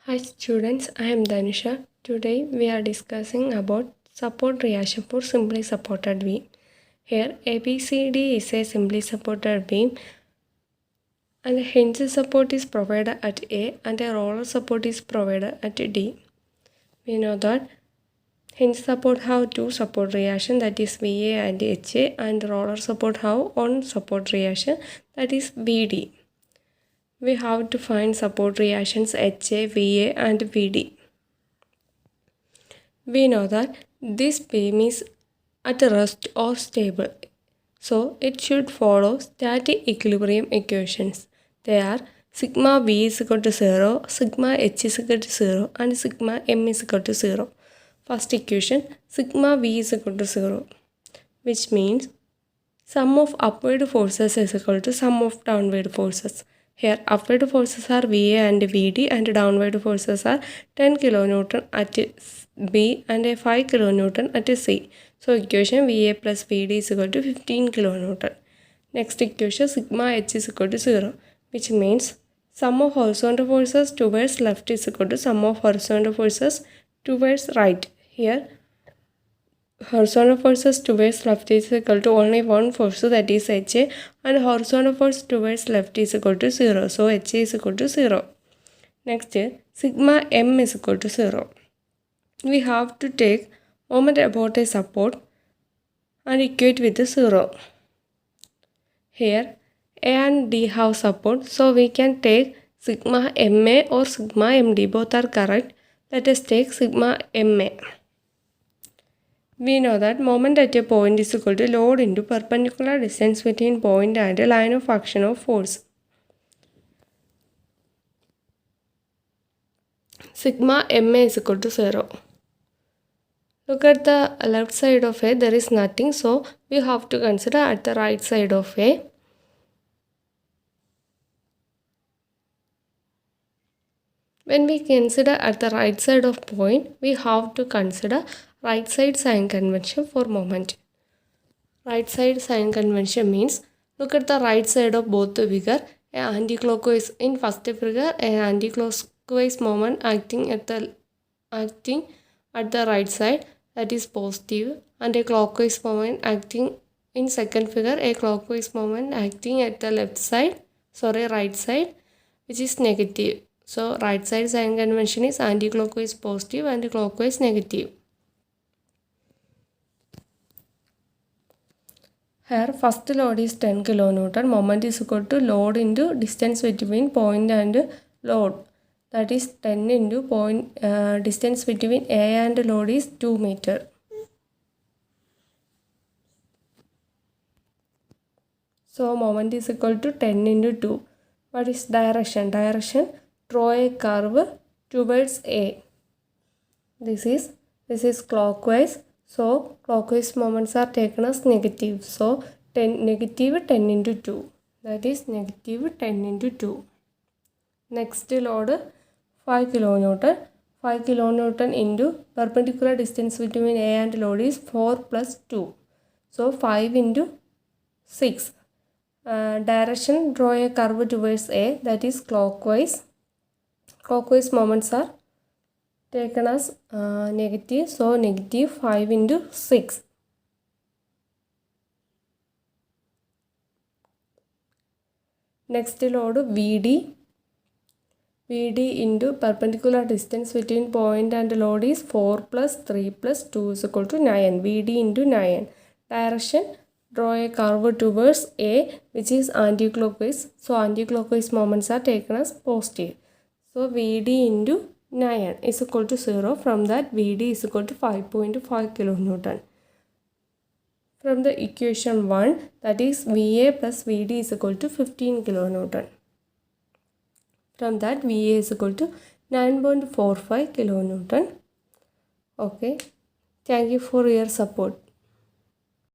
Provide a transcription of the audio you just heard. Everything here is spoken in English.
Hi students, I am Danisha. Today we are discussing about support reaction for simply supported beam. Here ABCD is a simply supported beam and a hinge support is provided at A and a roller support is provided at D. We know that hinge support have two support reaction, that is VA and HA, and roller support have one support reaction, that is VD. We have to find support reactions HA, VA and VD. We know that this beam is at rest or stable, so it should follow static equilibrium equations. They are sigma V is equal to 0, sigma H is equal to 0 and sigma M is equal to 0. First equation, sigma V is equal to 0, which means sum of upward forces is equal to sum of downward forces. Here upward forces are VA and VD and downward forces are 10 kN at B and 5 kN at C. So equation VA plus VD is equal to 15 kN. Next equation sigma H is equal to 0, which means sum of horizontal forces towards left is equal to sum of horizontal forces towards right. Here horizontal forces towards left is equal to only one force, that is HA, and horizontal force towards left is equal to 0, so HA is equal to 0. Next, sigma M is equal to 0. We have to take moment about a support and equate with the 0. Here A and D have support, so we can take sigma MA or sigma MD, both are correct. Let us take sigma MA. We know that moment at a point is equal to load into perpendicular distance between point and a line of action of force. Sigma MA is equal to 0. Look at the left side of A, there is nothing, so we have to consider at the right side of A. When we consider at the right side of point, we have to consider right side sign convention for moment. Right side sign convention means, look at the right side of both the figure. Anti-clockwise in first figure, an anti-clockwise moment acting at the right side, that is positive, and a clockwise moment acting in second figure, a clockwise moment acting at the right side, which is negative. So right side sign convention is anti-clockwise positive and clockwise negative. Here first load is 10 kN, moment is equal to load into distance between point and load, that is 10 into distance between A and load is 2 meter. So moment is equal to 10 into 2. What is direction? Direction, draw a curve towards A. This is clockwise. So clockwise moments are taken as negative. So negative 10 into 2. That is negative 10 into 2. Next load 5 kN. 5 kN into perpendicular distance between A and load is 4 plus 2. So 5 into 6. Direction, draw a curve towards A, that is clockwise. Clockwise moments are taken as negative, so negative 5 into 6. Next load VD. VD into perpendicular distance between point and load is 4 plus 3 plus 2 is equal to 9. VD into 9. Direction, draw a curve towards A, which is anti-clockwise. So anti-clockwise moments are taken as positive. So VD into 9 is equal to 0. From that VD is equal to 5.5 kN. From the equation 1, that is VA plus VD is equal to 15 kN. From that VA is equal to 9.45 kN. Okay. Thank you for your support.